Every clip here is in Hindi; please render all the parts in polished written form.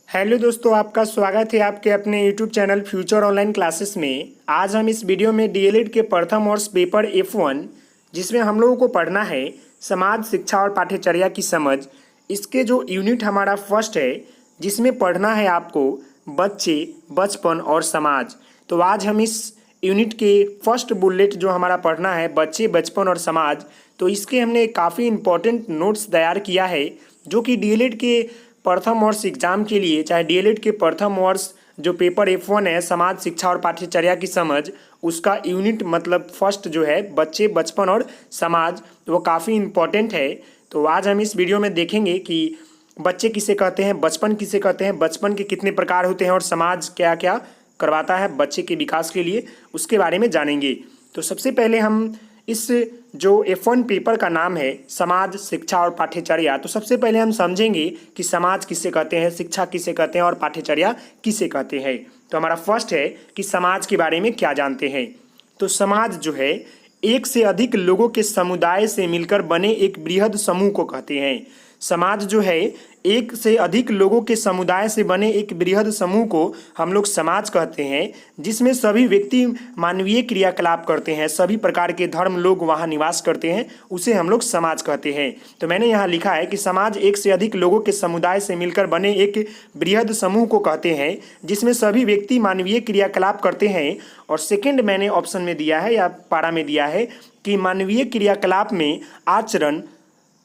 हेलो दोस्तों, आपका स्वागत है आपके अपने YouTube channel future online classes में। आज हम इस वीडियो में डीएलएड के प्रथम वर्ष पेपर F1 जिसमें हम लोगों को पढ़ना है समाज, शिक्षा और पाठ्यचर्या की समझ। इसके जो यूनिट हमारा फर्स्ट है जिसमें पढ़ना है आपको बच्चे, बचपन और समाज। तो आज हम इस यूनिट के फर्स्ट बुलेट जो हमारा पढ़ना है बच्चे, बचपन और समाज, तो इसके हमने काफ़ी इम्पोर्टेंट नोट्स तैयार किया है जो कि डीएलएड के प्रथम वर्ष एग्जाम के लिए, चाहे डीएलएड के प्रथम वर्ष जो पेपर F1 है समाज, शिक्षा और पाठ्यचर्या की समझ, उसका यूनिट मतलब फर्स्ट जो है बच्चे, बचपन और समाज, वो काफ़ी इम्पोर्टेंट है। तो आज हम इस वीडियो में देखेंगे कि बच्चे किसे कहते हैं, बचपन किसे कहते हैं, बचपन के कितने प्रकार होते हैं और समाज क्या क्या करवाता है बच्चे के विकास के लिए, उसके बारे में जानेंगे। तो सबसे पहले हम इस जो F1 पेपर का नाम है समाज, शिक्षा और पाठ्यचर्या, तो सबसे पहले हम समझेंगे कि समाज किसे कहते हैं, शिक्षा किसे कहते हैं और पाठ्यचर्या किसे कहते हैं। तो हमारा फर्स्ट है कि समाज के बारे में क्या जानते हैं। तो समाज जो है एक से अधिक लोगों के समुदाय से मिलकर बने एक बृहद समूह को कहते हैं। समाज जो है एक से अधिक लोगों के समुदाय से बने एक बृहद समूह को हम लोग समाज कहते हैं, जिसमें सभी व्यक्ति मानवीय क्रियाकलाप करते हैं, सभी प्रकार के धर्म लोग वहाँ निवास करते हैं, उसे हम लोग समाज कहते हैं। तो मैंने यहाँ लिखा है कि समाज एक से अधिक लोगों के समुदाय से मिलकर बने एक बृहद समूह को कहते हैं, जिसमें सभी व्यक्ति मानवीय क्रियाकलाप करते हैं। और सेकेंड मैंने ऑप्शन में दिया है या पारा में दिया है कि मानवीय क्रियाकलाप में आचरण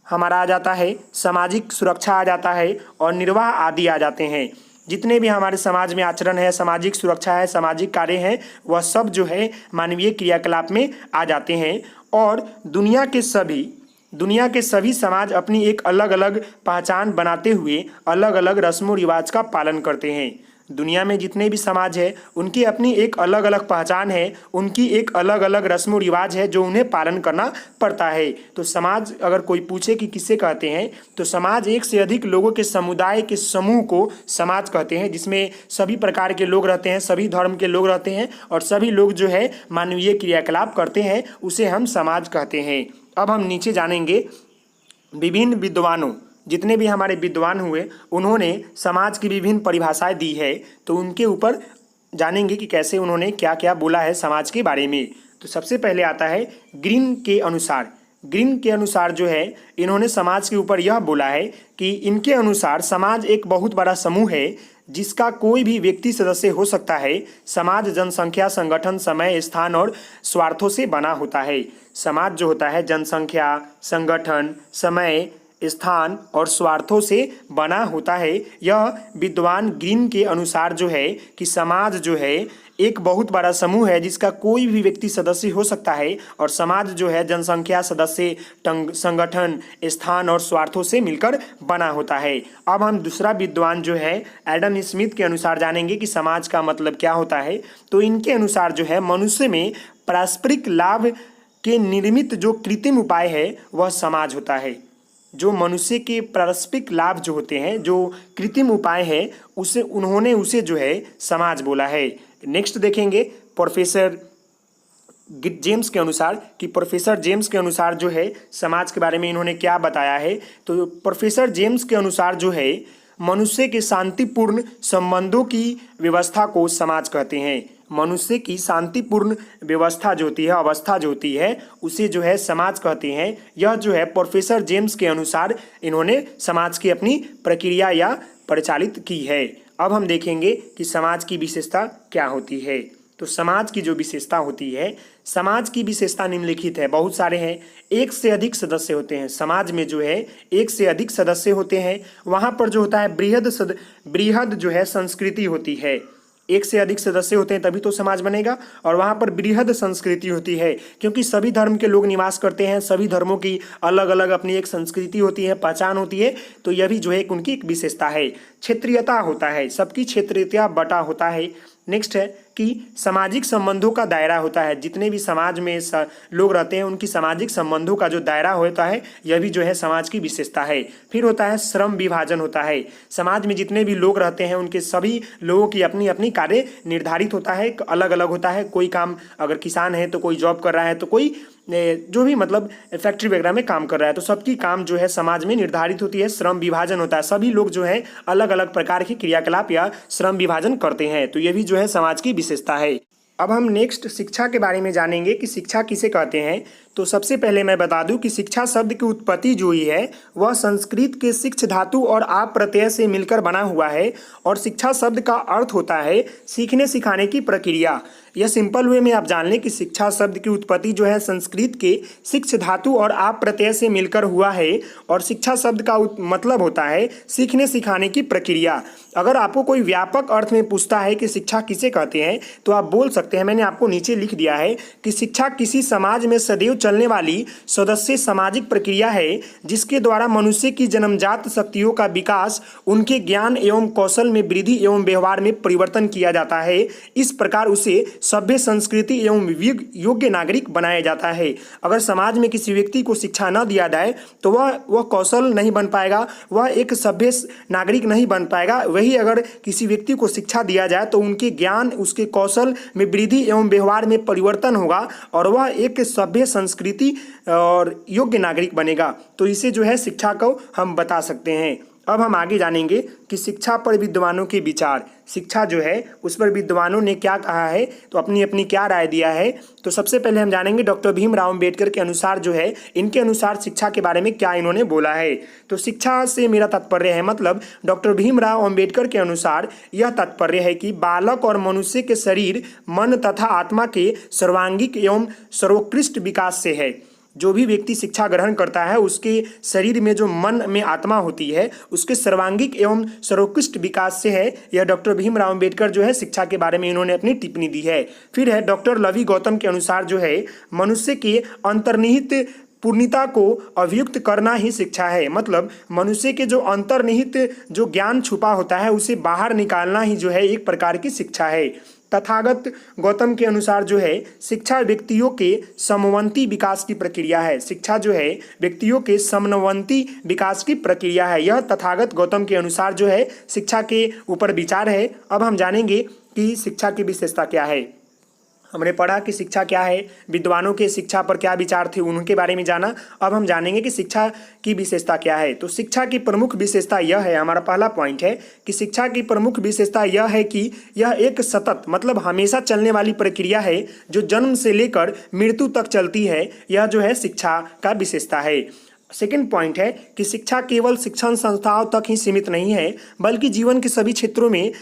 हमारा आ जाता है, सामाजिक सुरक्षा आ जाता है और निर्वाह आदि आ जाते हैं। जितने भी हमारे समाज में आचरण है, सामाजिक सुरक्षा है, सामाजिक कार्य हैं, वह सब जो है मानवीय क्रियाकलाप में आ जाते हैं। और दुनिया के सभी समाज अपनी एक अलग अलग पहचान बनाते हुए अलग अलग रस्मों रिवाज का पालन करते हैं। दुनिया में जितने भी समाज है उनकी अपनी एक अलग अलग पहचान है, उनकी एक अलग अलग रस्म रिवाज है जो उन्हें पालन करना पड़ता है। तो समाज अगर कोई पूछे कि किसे कहते हैं, तो समाज एक से अधिक लोगों के समुदाय के समूह को समाज कहते हैं, जिसमें सभी प्रकार के लोग रहते हैं, सभी धर्म के लोग रहते हैं और सभी लोग जो है मानवीय क्रियाकलाप करते हैं, उसे हम समाज कहते हैं। अब हम नीचे जानेंगे विभिन्न विद्वानों, जितने भी हमारे विद्वान हुए उन्होंने समाज की विभिन्न परिभाषाएं दी है, तो उनके ऊपर जानेंगे कि कैसे उन्होंने क्या क्या बोला है समाज के बारे में। तो सबसे पहले आता है ग्रीन के अनुसार जो है इन्होंने समाज के ऊपर यह बोला है कि इनके अनुसार समाज एक बहुत बड़ा समूह है जिसका कोई भी व्यक्ति सदस्य हो सकता है। समाज जनसंख्या, संगठन, समय, स्थान और स्वार्थों से बना होता है। समाज जो होता है जनसंख्या, संगठन, समय, स्थान और स्वार्थों से बना होता है। यह विद्वान ग्रीन के अनुसार जो है कि समाज जो है एक बहुत बड़ा समूह है जिसका कोई भी व्यक्ति सदस्य हो सकता है और समाज जो है जनसंख्या, सदस्य, संगठन, स्थान और स्वार्थों से मिलकर बना होता है। अब हम दूसरा विद्वान जो है एडम स्मिथ के अनुसार जानेंगे कि समाज का मतलब क्या होता है। तो इनके अनुसार जो है मनुष्य में पारस्परिक लाभ के निर्मित जो कृत्रिम उपाय है वह समाज होता है। जो मनुष्य के पारस्परिक लाभ जो होते हैं, जो कृत्रिम उपाय है, उसे जो है समाज बोला है। नेक्स्ट देखेंगे प्रोफेसर जेम्स के अनुसार जो है समाज के बारे में इन्होंने क्या बताया है। तो प्रोफेसर जेम्स के अनुसार जो है मनुष्य के शांतिपूर्ण संबंधों की व्यवस्था को समाज कहते हैं। मनुष्य की शांतिपूर्ण व्यवस्था जो होती है, अवस्था जो होती है, उसे जो है समाज कहते हैं। यह जो है प्रोफेसर जेम्स के अनुसार इन्होंने समाज की अपनी प्रक्रिया या परिचालित की है। अब हम देखेंगे कि समाज की विशेषता क्या होती है। तो समाज की जो विशेषता होती है, समाज की विशेषता निम्नलिखित है, बहुत सारे हैं। एक से अधिक सदस्य होते हैं समाज में, जो है एक से अधिक सदस्य होते हैं। वहाँ पर जो होता है बृहद जो है संस्कृति होती है। एक से अधिक सदस्य होते हैं तभी तो समाज बनेगा। और वहाँ पर बृहद संस्कृति होती है क्योंकि सभी धर्म के लोग निवास करते हैं, सभी धर्मों की अलग अलग अपनी एक संस्कृति होती है, पहचान होती है। तो यह भी जो है उनकी एक विशेषता है। क्षेत्रीयता होता है, सबकी क्षेत्रीयता बटा होता है। नेक्स्ट है कि सामाजिक संबंधों का दायरा होता है, जितने भी समाज में लोग रहते हैं उनकी सामाजिक संबंधों का जो दायरा होता है यह भी जो है समाज की विशेषता है। फिर होता है श्रम विभाजन होता है, समाज में जितने भी लोग रहते हैं उनके सभी लोगों की अपनी अपनी कार्य निर्धारित होता है, अलग अलग होता है। कोई काम, अगर किसान है तो कोई जॉब कर रहा है, तो कोई जो भी मतलब फैक्ट्री वगैरह में काम कर रहा है, तो सबकी काम जो है समाज में निर्धारित होती है। श्रम विभाजन होता है, सभी लोग जो है अलग अलग प्रकार के क्रियाकलाप या श्रम विभाजन करते हैं, तो ये भी जो है समाज की विशेषता है। अब हम नेक्स्ट शिक्षा के बारे में जानेंगे कि शिक्षा किसे कहते हैं। तो सबसे पहले मैं बता दूं कि शिक्षा शब्द की उत्पत्ति जो हुई है वह संस्कृत के शिक्ष धातु और आप प्रत्यय से मिलकर बना हुआ है, और शिक्षा शब्द का अर्थ होता है सीखने सिखाने की प्रक्रिया। यह सिंपल वे में आप जान लें कि शिक्षा शब्द की उत्पत्ति जो है संस्कृत के शिक्ष धातु और आप प्रत्यय से मिलकर हुआ है, और शिक्षा शब्द का मतलब होता है सीखने सिखाने की प्रक्रिया। अगर आपको कोई व्यापक अर्थ में पूछता है कि शिक्षा किसे कहते हैं तो आप बोल सकते हैं, मैंने आपको नीचे लिख दिया है कि शिक्षा किसी समाज में सदैव चलने वाली सदस्य सामाजिक प्रक्रिया है जिसके द्वारा मनुष्य की जन्मजात शक्तियों का विकास, उनके ज्ञान एवं कौशल में वृद्धि एवं व्यवहार में परिवर्तन किया जाता है। इस प्रकार उसे सभ्य, संस्कृति एवं योग्य नागरिक बनाया जाता है। अगर समाज में किसी व्यक्ति को शिक्षा न दिया जाए तो वह कौशल नहीं बन पाएगा, वह एक सभ्य नागरिक नहीं बन पाएगा। वही अगर किसी व्यक्ति को शिक्षा दिया जाए तो उनके ज्ञान, उसके कौशल में वृद्धि एवं व्यवहार में परिवर्तन होगा और वह एक सभ्य, संस्कृति और योग्य नागरिक बनेगा। तो इसे जो है शिक्षा को हम बता सकते हैं। अब हम आगे जानेंगे कि शिक्षा पर विद्वानों के विचार, शिक्षा जो है उस पर विद्वानों ने क्या कहा है, तो अपनी अपनी क्या राय दिया है। तो सबसे पहले हम जानेंगे डॉक्टर भीमराव अंबेडकर के अनुसार जो है, इनके अनुसार शिक्षा के बारे में क्या इन्होंने बोला है। तो शिक्षा से मेरा तात्पर्य है, मतलब डॉक्टर भीमराव अंबेडकर के अनुसार यह तात्पर्य है कि बालक और मनुष्य के शरीर, मन तथा आत्मा के सर्वांगीण एवं सर्वोत्कृष्ट विकास से है। जो भी व्यक्ति शिक्षा ग्रहण करता है उसके शरीर में जो मन में आत्मा होती है उसके सर्वांगीण एवं सर्वोत्कृष्ट विकास से है। यह डॉक्टर भीमराव अंबेडकर जो है शिक्षा के बारे में इन्होंने अपनी टिप्पणी दी है। फिर है डॉक्टर लवी गौतम के अनुसार जो है, मनुष्य के अंतर्निहित पूर्णता को अभिव्यक्त करना ही शिक्षा है। मतलब मनुष्य के जो अंतर्निहित जो ज्ञान छुपा होता है उसे बाहर निकालना ही जो है एक प्रकार की शिक्षा है। तथागत गौतम के अनुसार जो है, शिक्षा व्यक्तियों के समवंती विकास की प्रक्रिया है। शिक्षा जो है व्यक्तियों के समवंती विकास की प्रक्रिया है। यह तथागत गौतम के अनुसार जो है शिक्षा के ऊपर विचार है। अब हम जानेंगे कि शिक्षा की विशेषता क्या है। हमने पढ़ा कि शिक्षा क्या है, विद्वानों के शिक्षा पर क्या विचार थे, उनके बारे में जाना। अब हम जानेंगे कि शिक्षा की विशेषता क्या है। तो शिक्षा की प्रमुख विशेषता यह है, हमारा पहला पॉइंट है कि शिक्षा की प्रमुख विशेषता यह है कि यह एक सतत, मतलब हमेशा चलने वाली प्रक्रिया है जो जन्म से लेकर मृत्यु तक चलती है। यह जो है शिक्षा का विशेषता है। सेकेंड पॉइंट है कि शिक्षा केवल शिक्षण संस्थाओं तक ही सीमित नहीं है बल्कि जीवन के सभी क्षेत्रों में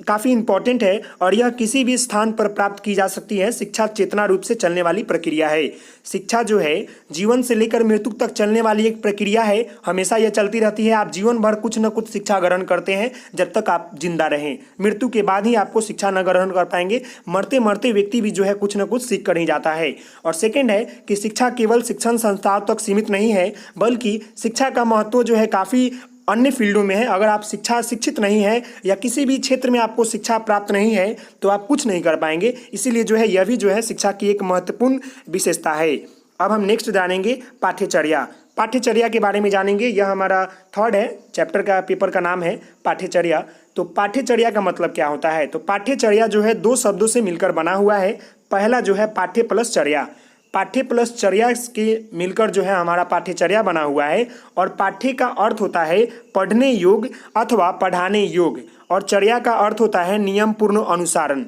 काफ़ी इम्पॉर्टेंट है और यह किसी भी स्थान पर प्राप्त की जा सकती है। शिक्षा चेतना रूप से चलने वाली प्रक्रिया है। शिक्षा जो है जीवन से लेकर मृत्यु तक चलने वाली एक प्रक्रिया है, हमेशा यह चलती रहती है। आप जीवन भर कुछ न कुछ शिक्षा ग्रहण करते हैं जब तक आप जिंदा रहें। मृत्यु के बाद ही आपको शिक्षा न ग्रहण कर पाएंगे। मरते मरते व्यक्ति भी जो है कुछ न कुछ सीख कर ही जाता है। और सेकेंड है कि शिक्षा केवल शिक्षण संस्थाओं तक सीमित नहीं है बल्कि शिक्षा का महत्व जो है काफ़ी अन्य फील्डों में है। अगर आप शिक्षित नहीं है या किसी भी क्षेत्र में आपको शिक्षा प्राप्त नहीं है तो आप कुछ नहीं कर पाएंगे। इसीलिए जो है यह भी जो है शिक्षा की एक महत्वपूर्ण विशेषता है। अब हम नेक्स्ट जानेंगे पाठ्यचर्या। पाठ्यचर्या के बारे में जानेंगे। यह हमारा थर्ड है चैप्टर का, पेपर का नाम है पाठ्यचर्या। तो पाठ्यचर्या का मतलब क्या होता है। तो पाठ्यचर्या जो है दो शब्दों से मिलकर बना हुआ है। पहला जो है पाठ्य प्लस चर्या, पाठ्य प्लस चर्या के मिलकर जो है हमारा पाठ्यचर्या बना हुआ है। और पाठ्य का अर्थ होता है पढ़ने योग्य अथवा पढ़ाने योग्य, और चर्या का अर्थ होता है नियम पूर्ण अनुसारण।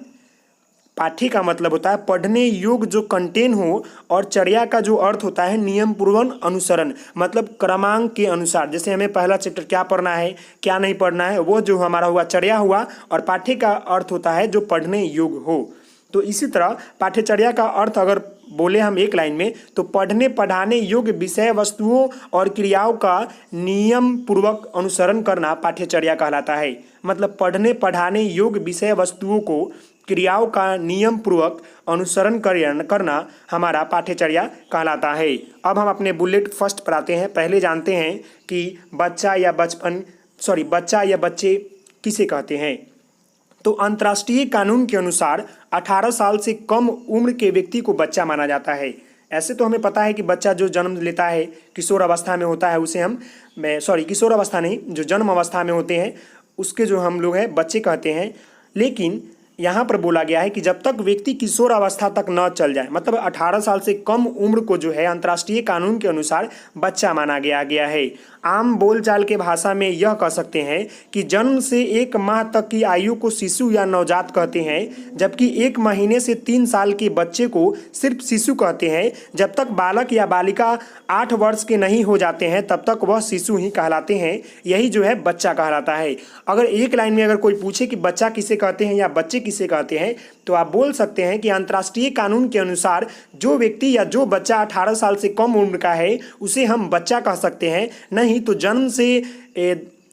पाठ्य का मतलब होता है पढ़ने योग्य जो कंटेन हो, और चर्या का जो अर्थ होता है नियम पूर्वक अनुसरण, मतलब क्रमांक के अनुसार। जैसे हमें पहला चैप्टर क्या पढ़ना है क्या नहीं पढ़ना है वो जो हमारा हुआ चर्या हुआ, और पाठ्य का अर्थ होता है जो पढ़ने योग्य हो। तो इसी तरह पाठ्यचर्या का अर्थ अगर बोले हम एक लाइन में तो पढ़ने पढ़ाने योग्य विषय वस्तुओं और क्रियाओं का नियम पूर्वक अनुसरण करना पाठ्यचर्या कहलाता है। मतलब पढ़ने पढ़ाने योग्य विषय वस्तुओं को क्रियाओं का नियम पूर्वक अनुसरण करना हमारा पाठ्यचर्या कहलाता है। अब हम अपने बुलेट फर्स्ट पर आते हैं। पहले जानते हैं कि बच्चा या बच्चे किसे कहते हैं। तो अंतर्राष्ट्रीय कानून के अनुसार 18 साल से कम उम्र के व्यक्ति को बच्चा माना जाता है। ऐसे तो हमें पता है कि बच्चा जो जन्म लेता है किशोर अवस्था में होता है उसे हम किशोर अवस्था नहीं, जो जन्म अवस्था में होते हैं उसके जो हम लोग हैं बच्चे कहते हैं। लेकिन यहाँ पर बोला गया है कि जब तक व्यक्ति किशोर अवस्था तक न चल जाए, मतलब 18 साल से कम उम्र को जो है अंतर्राष्ट्रीय कानून के अनुसार बच्चा माना गया है। आम बोलचाल के भाषा में यह कह सकते हैं कि जन्म से 1 माह तक की आयु को शिशु या नवजात कहते हैं, जबकि 1 महीने से 3 साल के बच्चे को सिर्फ शिशु कहते हैं। जब तक बालक या बालिका 8 वर्ष के नहीं हो जाते हैं तब तक वह शिशु ही कहलाते हैं। यही जो है बच्चा कहलाता है। अगर एक लाइन में अगर कोई पूछे कि बच्चा किसे कहते हैं या बच्चे किसे कहते हैं, तो आप बोल सकते हैं कि अंतर्राष्ट्रीय कानून के अनुसार जो व्यक्ति या जो बच्चा 18 साल से कम उम्र का है उसे हम बच्चा कह सकते हैं। नहीं तो जन्म से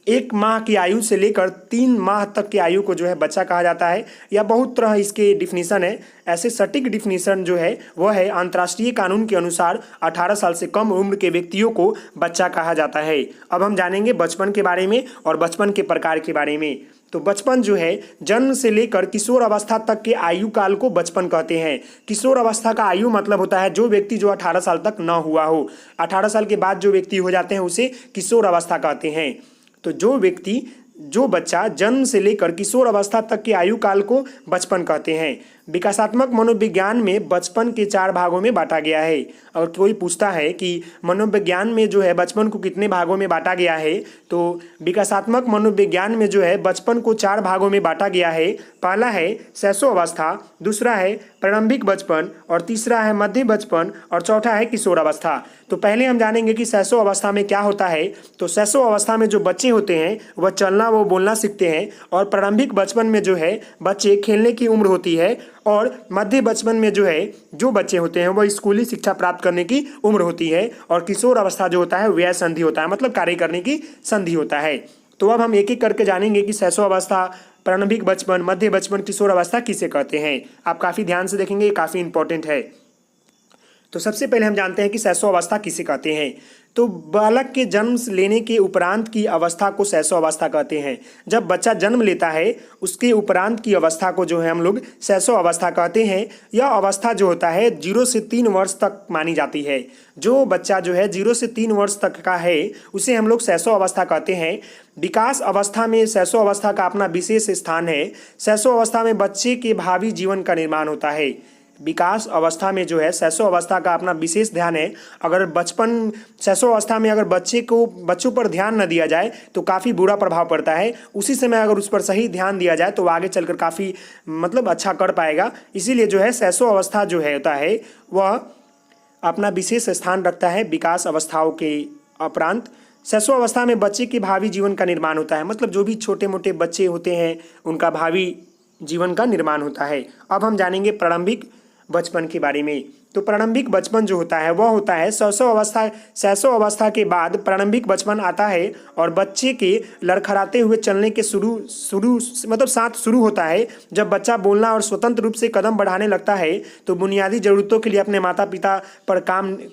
1 माह की आयु से लेकर 3 माह तक की आयु को जो है बच्चा कहा जाता है। या बहुत तरह इसके डिफिनीसन है। ऐसे सटीक डिफिनीसन जो है वह है अंतर्राष्ट्रीय कानून के अनुसार 18 साल से कम उम्र के व्यक्तियों को बच्चा कहा जाता है। अब हम जानेंगे बचपन के बारे में और बचपन के प्रकार के बारे में। तो बचपन जो है जन्म से लेकर किशोर अवस्था तक के आयु काल को बचपन कहते हैं। किशोर अवस्था का आयु मतलब होता है जो व्यक्ति जो 18 साल तक न हुआ हो। 18 साल के बाद जो व्यक्ति हो जाते हैं उसे किशोर अवस्था कहते हैं। तो जो बच्चा जन्म से लेकर किशोर अवस्था तक के आयु काल को बचपन कहते हैं। विकासात्मक मनोविज्ञान में बचपन के 4 भागों में बांटा गया है। और कोई पूछता है कि मनोविज्ञान में जो है बचपन को कितने भागों में बांटा गया है, तो विकासात्मक मनोविज्ञान में जो है बचपन को 4 भागों में बांटा गया है। पहला है शैशव अवस्था, दूसरा है प्रारंभिक बचपन, और तीसरा है मध्य बचपन, और चौथा है किशोर अवस्था। तो पहले हम जानेंगे कि शैशव अवस्था में क्या होता है। तो शैशव अवस्था में जो बच्चे होते हैं वह चलना वो बोलना सीखते हैं। और प्रारंभिक बचपन में जो है बच्चे खेलने की उम्र होती है। और मध्य बचपन में जो है जो बच्चे होते हैं वह स्कूली शिक्षा प्राप्त करने की उम्र होती है। और किशोर अवस्था जो होता है व्यय संधि होता है, मतलब कार्य करने की संधि होता है। तो अब हम एक एक करके जानेंगे कि शैशव अवस्था, प्रारंभिक बचपन, मध्य बचपन, किशोर अवस्था किसे कहते हैं। आप काफ़ी ध्यान से देखेंगे, ये काफ़ी इंपॉर्टेंट है। तो सबसे पहले हम जानते हैं कि शैशव अवस्था किसे कहते हैं। तो बालक के जन्म लेने के उपरांत की अवस्था को शैशव अवस्था कहते हैं। जब बच्चा जन्म लेता है उसके उपरांत की अवस्था को जो है हम लोग शैशव अवस्था कहते हैं। यह अवस्था जो होता है 0 से 3 वर्ष तक मानी जाती है। जो बच्चा जो है 0 से 3 वर्ष तक का है उसे हम लोग शैशव अवस्था कहते हैं। विकास अवस्था में शैशव अवस्था का अपना विशेष स्थान है। शैशव अवस्था में बच्चे के भावी जीवन का निर्माण होता है। विकास अवस्था में जो है शैशव अवस्था का अपना विशेष ध्यान है। अगर शैशव अवस्था में अगर बच्चों पर ध्यान न दिया जाए तो काफ़ी बुरा प्रभाव पड़ता है। उसी समय अगर उस पर सही ध्यान दिया जाए तो आगे चलकर काफ़ी मतलब अच्छा कर पाएगा। इसीलिए जो है शैशव अवस्था जो है होता है वह अपना विशेष स्थान रखता है विकास अवस्थाओं के उपरांत। शैशव अवस्था में बच्चे के भावी जीवन का निर्माण होता है, मतलब जो भी छोटे मोटे बच्चे होते हैं उनका भावी जीवन का निर्माण होता है। अब हम जानेंगे प्रारंभिक बचपन के बारे में। तो प्रारंभिक बचपन जो होता है वह होता है शैशव अवस्था के बाद प्रारंभिक बचपन आता है। और बच्चे के लड़खड़ाते हुए चलने के साथ शुरू होता है। जब बच्चा बोलना और स्वतंत्र रूप से कदम बढ़ाने लगता है तो बुनियादी जरूरतों के लिए अपने माता पिता पर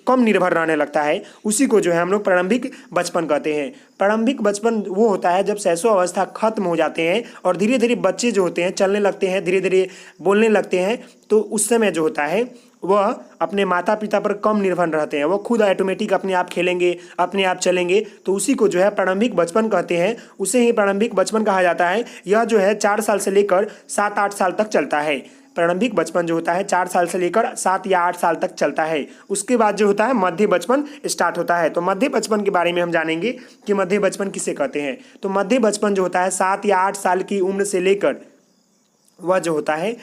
कम निर्भर रहने लगता है। उसी को जो है हम लोग प्रारंभिक बचपन कहते हैं। प्रारंभिक बचपन वो होता है जब शैशव अवस्था खत्म हो जाते हैं और धीरे धीरे बच्चे जो होते हैं चलने लगते हैं, धीरे धीरे बोलने लगते हैं। तो उस समय जो होता है वह अपने माता पिता पर कम निर्भर रहते हैं। वो खुद ऑटोमेटिक अपने आप खेलेंगे, अपने आप चलेंगे। तो उसी को जो है प्रारंभिक बचपन कहते हैं। उसे ही प्रारंभिक बचपन कहा जाता है। यह जो है 4 साल से लेकर 7-8 साल तक चलता है। प्रारंभिक बचपन जो होता है 4 साल से लेकर 7 या 8 साल तक चलता है। उसके बाद जो होता है मध्य बचपन स्टार्ट होता है। तो मध्य बचपन के बारे में हम जानेंगे कि मध्य बचपन किसे कहते हैं। तो मध्य बचपन जो होता है 7 या 8 साल की उम्र से लेकर वह जो होता है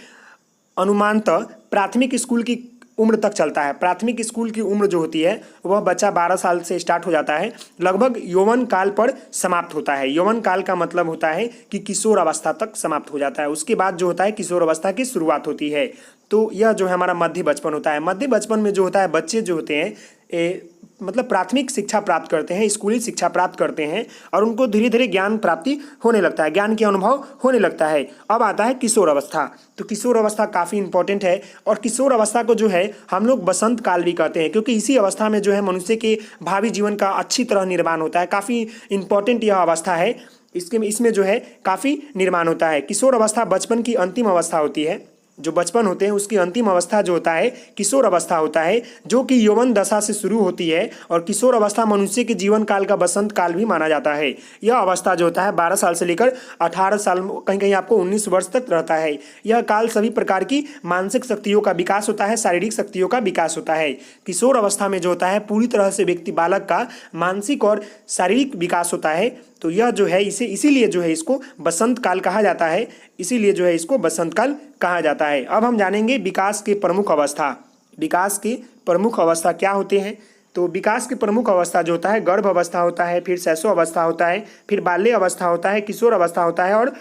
अनुमानतः प्राथमिक स्कूल की उम्र तक चलता है। प्राथमिक स्कूल की उम्र जो होती है वह बच्चा 12 साल से स्टार्ट हो जाता है, लगभग यौवन काल पर समाप्त होता है। यौवन काल का मतलब होता है कि किशोर अवस्था तक समाप्त हो जाता है। उसके बाद जो होता है किशोर अवस्था की शुरुआत होती है। तो यह जो है हमारा मध्य बचपन होता है। मध्य बचपन में जो होता है बच्चे जो होते हैं मतलब प्राथमिक शिक्षा प्राप्त करते हैं, स्कूली शिक्षा प्राप्त करते हैं और उनको धीरे धीरे ज्ञान प्राप्ति होने लगता है, ज्ञान के अनुभव होने लगता है। अब आता है किशोर अवस्था। तो किशोर अवस्था काफ़ी इंपॉर्टेंट है। और किशोर अवस्था को जो है हम लोग बसंत काल भी कहते हैं, क्योंकि इसी अवस्था में जो है मनुष्य के भावी जीवन का अच्छी तरह निर्माण होता है। काफ़ी इंपॉर्टेंट यह अवस्था है। इसमें जो है काफ़ी निर्माण होता है। किशोर अवस्था बचपन की अंतिम अवस्था होती है। जो बचपन होते हैं उसकी अंतिम अवस्था जो होता है किशोर अवस्था होता है, जो कि यौवन दशा से शुरू होती है। और किशोर अवस्था मनुष्य के जीवन काल का बसंत काल भी माना जाता है। यह अवस्था जो होता है 12 साल से लेकर 18 साल, कहीं कहीं आपको 19 वर्ष तक रहता है। यह काल सभी प्रकार की मानसिक शक्तियों का विकास होता है, शारीरिक शक्तियों का विकास होता है। किशोर अवस्था में जो होता है पूरी तरह से व्यक्ति बालक का मानसिक और शारीरिक विकास होता है। तो यह जो है इसीलिए जो है इसको बसंत काल कहा जाता है, इसीलिए जो है इसको बसंत काल कहा जाता है। अब हम जानेंगे विकास के प्रमुख अवस्था। विकास के प्रमुख अवस्था क्या होते हैं? तो विकास की प्रमुख अवस्था जो होता है गर्भ अवस्था होता है, फिर शैशव अवस्था होता है, फिर बाल्य अवस्था होता है, किशोर अवस्था होता है और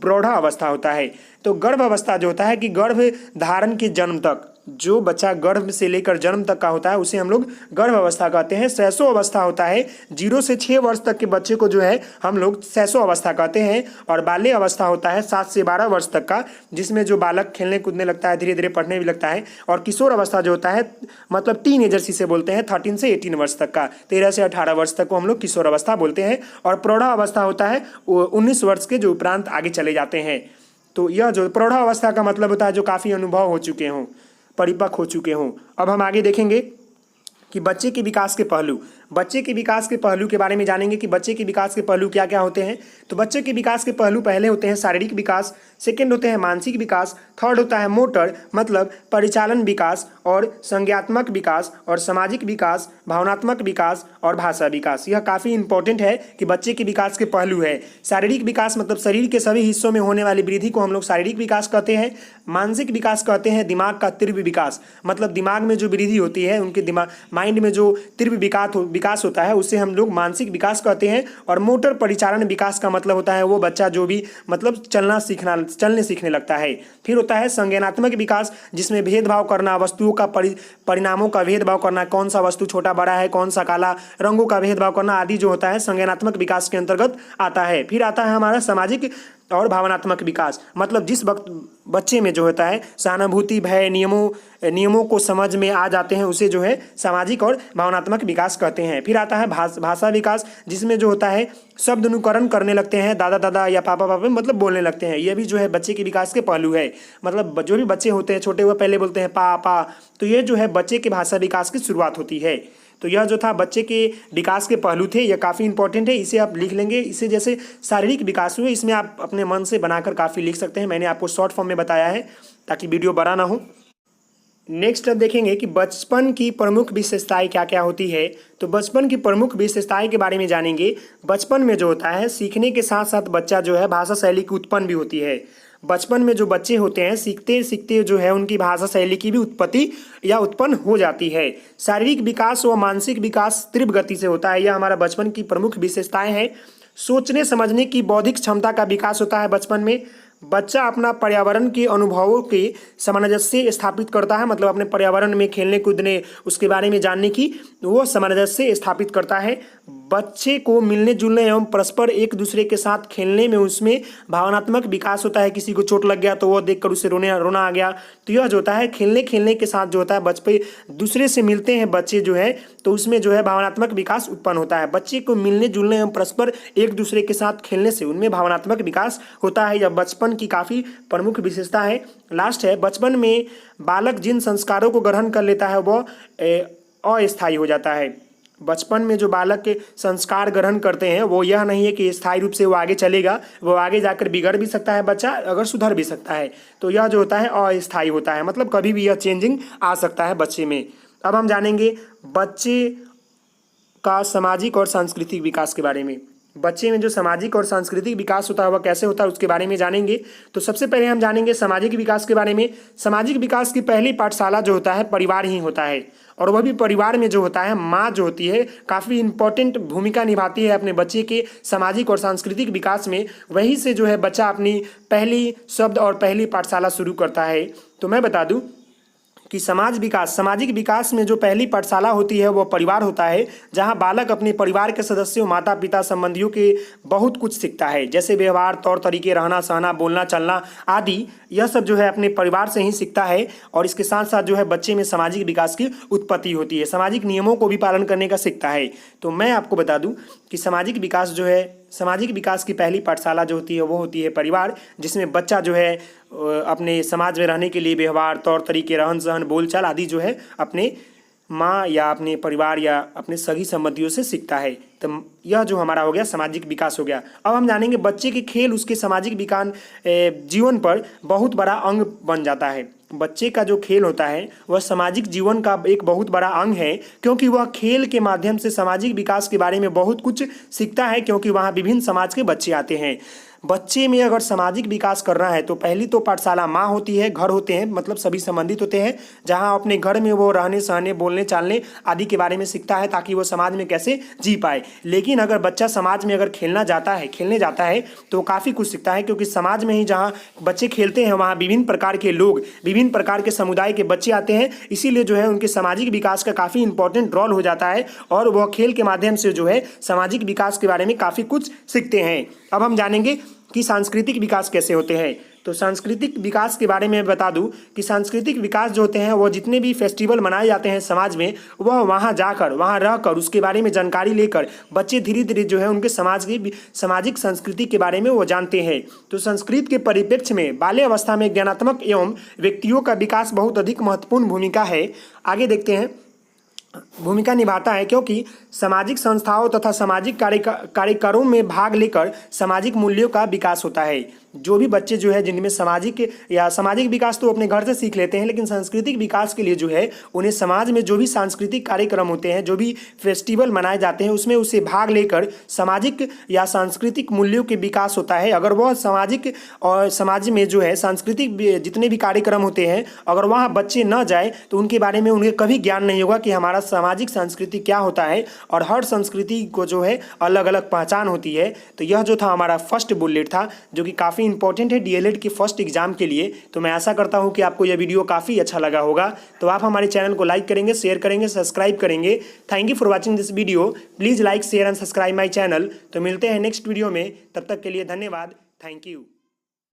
प्रौढ़ा अवस्था होता है। तो गर्भ अवस्था जो होता है कि गर्भ धारण के जन्म तक, जो बच्चा गर्भ से लेकर जन्म तक का होता है उसे हम लोग गर्भ अवस्था कहते हैं। शैशव अवस्था होता है 0 से 6 वर्ष तक के बच्चे को जो है हम लोग शैशव अवस्था कहते हैं। और बाल्य अवस्था होता है 7 से 12 वर्ष तक का, जिसमें जो बालक खेलने कूदने लगता है, धीरे धीरे पढ़ने भी लगता है। और किशोर अवस्था जो होता है मतलब टीनेजर जिसे बोलते हैं 13 से 18 वर्ष तक का, 13 से 18 वर्ष तक को हम लोग किशोर अवस्था बोलते हैं। और प्रौढ़ा अवस्था होता है 19 वर्ष के जो उपरांत आगे चले जाते हैं। तो यह जो प्रौढ़ा अवस्था का मतलब होता है जो काफ़ी अनुभव हो चुके हों, परिपक्व हो चुके हों। अब हम आगे देखेंगे कि बच्चे के विकास के पहलू, बच्चे के विकास के पहलू के बारे में जानेंगे कि बच्चे के विकास के पहलू क्या क्या होते हैं। तो बच्चे के विकास के पहलू पहले होते हैं शारीरिक विकास, सेकंड होते हैं मानसिक विकास, थर्ड होता है मोटर मतलब परिचालन विकास, और संज्ञात्मक विकास, और सामाजिक विकास, भावनात्मक विकास और भाषा विकास। यह काफ़ी इंपॉर्टेंट है कि बच्चे के विकास के पहलू है। शारीरिक विकास मतलब शरीर के सभी हिस्सों में होने वाली वृद्धि को हम लोग शारीरिक विकास कहते हैं। मानसिक विकास कहते हैं दिमाग का तीव्र विकास, मतलब दिमाग में जो वृद्धि होती है, उनके दिमाग माइंड में जो तीव्र विकास होता है उसे हम लोग मानसिक विकास कहते हैं। और मोटर परिचालन विकास का मतलब होता है वो बच्चा जो भी मतलब चलने सीखने लगता है। फिर होता है संज्ञानात्मक विकास, जिसमें भेदभाव करना, वस्तुओं का परिणामों का भेदभाव करना, कौन सा वस्तु छोटा बड़ा है, कौन सा काला, रंगों का भेदभाव करना आदि जो होता है संज्ञानात्मक विकास के अंतर्गत आता है। फिर आता है हमारा सामाजिक और भावनात्मक विकास, मतलब जिस वक्त बच्चे में जो होता है सहानुभूति, भय, नियमों को समझ में आ जाते हैं उसे जो है सामाजिक और भावनात्मक विकास कहते हैं। फिर आता है भाषा विकास, जिसमें जो होता है शब्द अनुकरण करने लगते हैं, दादा दादा या पापा पापा मतलब बोलने लगते हैं। यह भी जो है बच्चे के विकास के पहलू है। मतलब जो भी बच्चे होते हैं छोटे हुए पहले बोलते हैं पापा, तो ये जो है बच्चे के भाषा विकास की शुरुआत होती है। तो यह जो था बच्चे के विकास के पहलू थे, यह काफ़ी इंपॉर्टेंट है, इसे आप लिख लेंगे। इसे जैसे शारीरिक विकास हुए इसमें आप अपने मन से बनाकर काफ़ी लिख सकते हैं। मैंने आपको शॉर्ट फॉर्म में बताया है ताकि वीडियो बड़ा ना हो। नेक्स्ट अब देखेंगे कि बचपन की प्रमुख विशेषताएं क्या क्या होती है। तो बचपन की प्रमुख विशेषताएं के बारे में जानेंगे। बचपन में जो होता है सीखने के साथ साथ बच्चा जो है भाषा शैली की उत्पन्न भी होती है। बचपन में जो बच्चे होते हैं सीखते सीखते जो है उनकी भाषा शैली की भी उत्पत्ति या उत्पन्न हो जाती है। शारीरिक विकास व मानसिक विकास तीव्र गति से होता है, यह हमारा बचपन की प्रमुख विशेषताएं हैं। सोचने समझने की बौद्धिक क्षमता का विकास होता है बचपन में। बच्चा अपना पर्यावरण के अनुभवों के सामंजस्य स्थापित करता है, मतलब अपने पर्यावरण में खेलने कूदने उसके बारे में जानने की वो सामंजस्य स्थापित करता है। बच्चे को मिलने जुलने एवं परस्पर एक दूसरे के साथ खेलने में उसमें भावनात्मक विकास होता है। किसी को चोट लग गया तो वो देखकर उसे रोना आ गया, तो यह जो होता है खेलने के साथ जो होता है बच्चे दूसरे से मिलते हैं बच्चे जो है, तो उसमें जो है भावनात्मक विकास उत्पन्न होता है। बच्चे को मिलने जुलने एवं परस्पर एक दूसरे के साथ खेलने से उनमें भावनात्मक विकास होता है। यह बचपन की काफ़ी प्रमुख विशेषता है। लास्ट है, बचपन में बालक जिन संस्कारों को ग्रहण कर लेता है वह अस्थायी हो जाता है। बचपन में जो बालक के संस्कार ग्रहण करते हैं वो यह नहीं है कि स्थायी रूप से वो आगे चलेगा, वो आगे जाकर बिगड़ भी सकता है बच्चा, अगर सुधर भी सकता है। तो यह जो होता है अस्थायी होता है, मतलब कभी भी यह चेंजिंग आ सकता है बच्चे में। अब हम जानेंगे बच्चे का सामाजिक और सांस्कृतिक विकास के बारे में। बच्चे में जो सामाजिक और सांस्कृतिक विकास होता है वह कैसे होता है उसके बारे में जानेंगे। तो सबसे पहले हम जानेंगे सामाजिक विकास के बारे में। सामाजिक विकास की पहली पाठशाला जो होता है परिवार ही होता है, और वह भी परिवार में जो होता है माँ जो होती है काफ़ी इंपॉर्टेंट भूमिका निभाती है अपने बच्चे के सामाजिक और सांस्कृतिक विकास में। वहीं से जो है बच्चा अपनी पहली शब्द और पहली पाठशाला शुरू करता है। तो मैं बता दूं कि सामाजिक विकास में जो पहली पाठशाला होती है वो परिवार होता है, जहां बालक अपने परिवार के सदस्यों, माता पिता, संबंधियों के बहुत कुछ सीखता है, जैसे व्यवहार, तौर तरीके, रहना सहना, बोलना चलना आदि। यह सब जो है अपने परिवार से ही सीखता है। और इसके साथ साथ जो है बच्चे में सामाजिक विकास की उत्पत्ति होती है, सामाजिक नियमों को भी पालन करने का सीखता है। तो मैं आपको बता दूं कि सामाजिक विकास जो है सामाजिक विकास की पहली पाठशाला जो होती है वो होती है परिवार, जिसमें बच्चा जो है अपने समाज में रहने के लिए व्यवहार, तौर तरीके, रहन सहन, बोलचाल आदि जो है अपने माँ या अपने परिवार या अपने सगी संबंधियों से सीखता है। तो यह जो हमारा हो गया सामाजिक विकास हो गया। अब हम जानेंगे बच्चे के खेल उसके सामाजिक विकास जीवन पर बहुत बड़ा अंग बन जाता है। बच्चे का जो खेल होता है वह सामाजिक जीवन का एक बहुत बड़ा अंग है, क्योंकि वह खेल के माध्यम से सामाजिक विकास के बारे में बहुत कुछ सीखता है, क्योंकि वहाँ विभिन्न समाज के बच्चे आते हैं। बच्चे में अगर सामाजिक विकास करना है तो पहली तो पाठशाला माँ होती है, घर होते हैं, मतलब सभी संबंधित होते हैं, जहाँ अपने घर में वो रहने सहने, बोलने चालने आदि के बारे में सीखता है ताकि वो समाज में कैसे जी पाए। लेकिन अगर बच्चा समाज में अगर खेलने जाता है तो काफ़ी कुछ सीखता है, क्योंकि समाज में ही जहाँ बच्चे खेलते हैं वहाँ विभिन्न प्रकार के लोग, विभिन्न प्रकार के समुदाय के बच्चे आते हैं, इसीलिए जो है उनके सामाजिक विकास का काफ़ी इंपॉर्टेंट रोल हो जाता है और वह खेल के माध्यम से जो है सामाजिक विकास के बारे में काफ़ी कुछ सीखते हैं। अब हम जानेंगे कि सांस्कृतिक विकास कैसे होते हैं। तो सांस्कृतिक विकास के बारे में बता दूं कि सांस्कृतिक विकास जो होते हैं वो जितने भी फेस्टिवल मनाए जाते हैं समाज में, वह वहाँ जाकर, वहाँ रहकर उसके बारे में जानकारी लेकर बच्चे धीरे धीरे जो है उनके समाज की सामाजिक संस्कृति के बारे में वो जानते हैं। तो संस्कृत के परिप्रेक्ष्य में बाल्यावस्था में ज्ञानात्मक एवं व्यक्तियों का विकास बहुत अधिक महत्वपूर्ण भूमिका है। आगे देखते हैं, भूमिका निभाता है, क्योंकि सामाजिक संस्थाओं तथा सामाजिक कार्यक्रमों में भाग लेकर सामाजिक मूल्यों का विकास होता है। जो भी बच्चे जो है जिनमें सामाजिक विकास तो अपने घर से सीख लेते हैं, लेकिन सांस्कृतिक विकास के लिए जो है उन्हें समाज में जो भी सांस्कृतिक कार्यक्रम होते हैं, जो भी फेस्टिवल मनाए जाते हैं, उसमें उसे भाग लेकर सामाजिक या सांस्कृतिक मूल्यों के विकास होता है। अगर वह सामाजिक और समाज में जो है सांस्कृतिक जितने भी कार्यक्रम होते हैं, अगर वहाँ बच्चे न जाए तो उनके बारे में उन्हें कभी ज्ञान नहीं होगा कि हमारा सामाजिक संस्कृति क्या होता है, और हर संस्कृति को जो है अलग अलग पहचान होती है। तो यह जो था हमारा फर्स्ट बुलेट था, जो कि काफ़ी इंपॉर्टेंट है डीएलएड के फर्स्ट एग्जाम के लिए। तो मैं आशा करता हूं कि आपको यह वीडियो काफ़ी अच्छा लगा होगा। तो आप हमारे चैनल को लाइक करेंगे, शेयर करेंगे, सब्सक्राइब करेंगे। Thank you for watching this video. Please like, share and subscribe my channel. तो मिलते हैं नेक्स्ट वीडियो में, तब तक के लिए धन्यवाद। Thank you.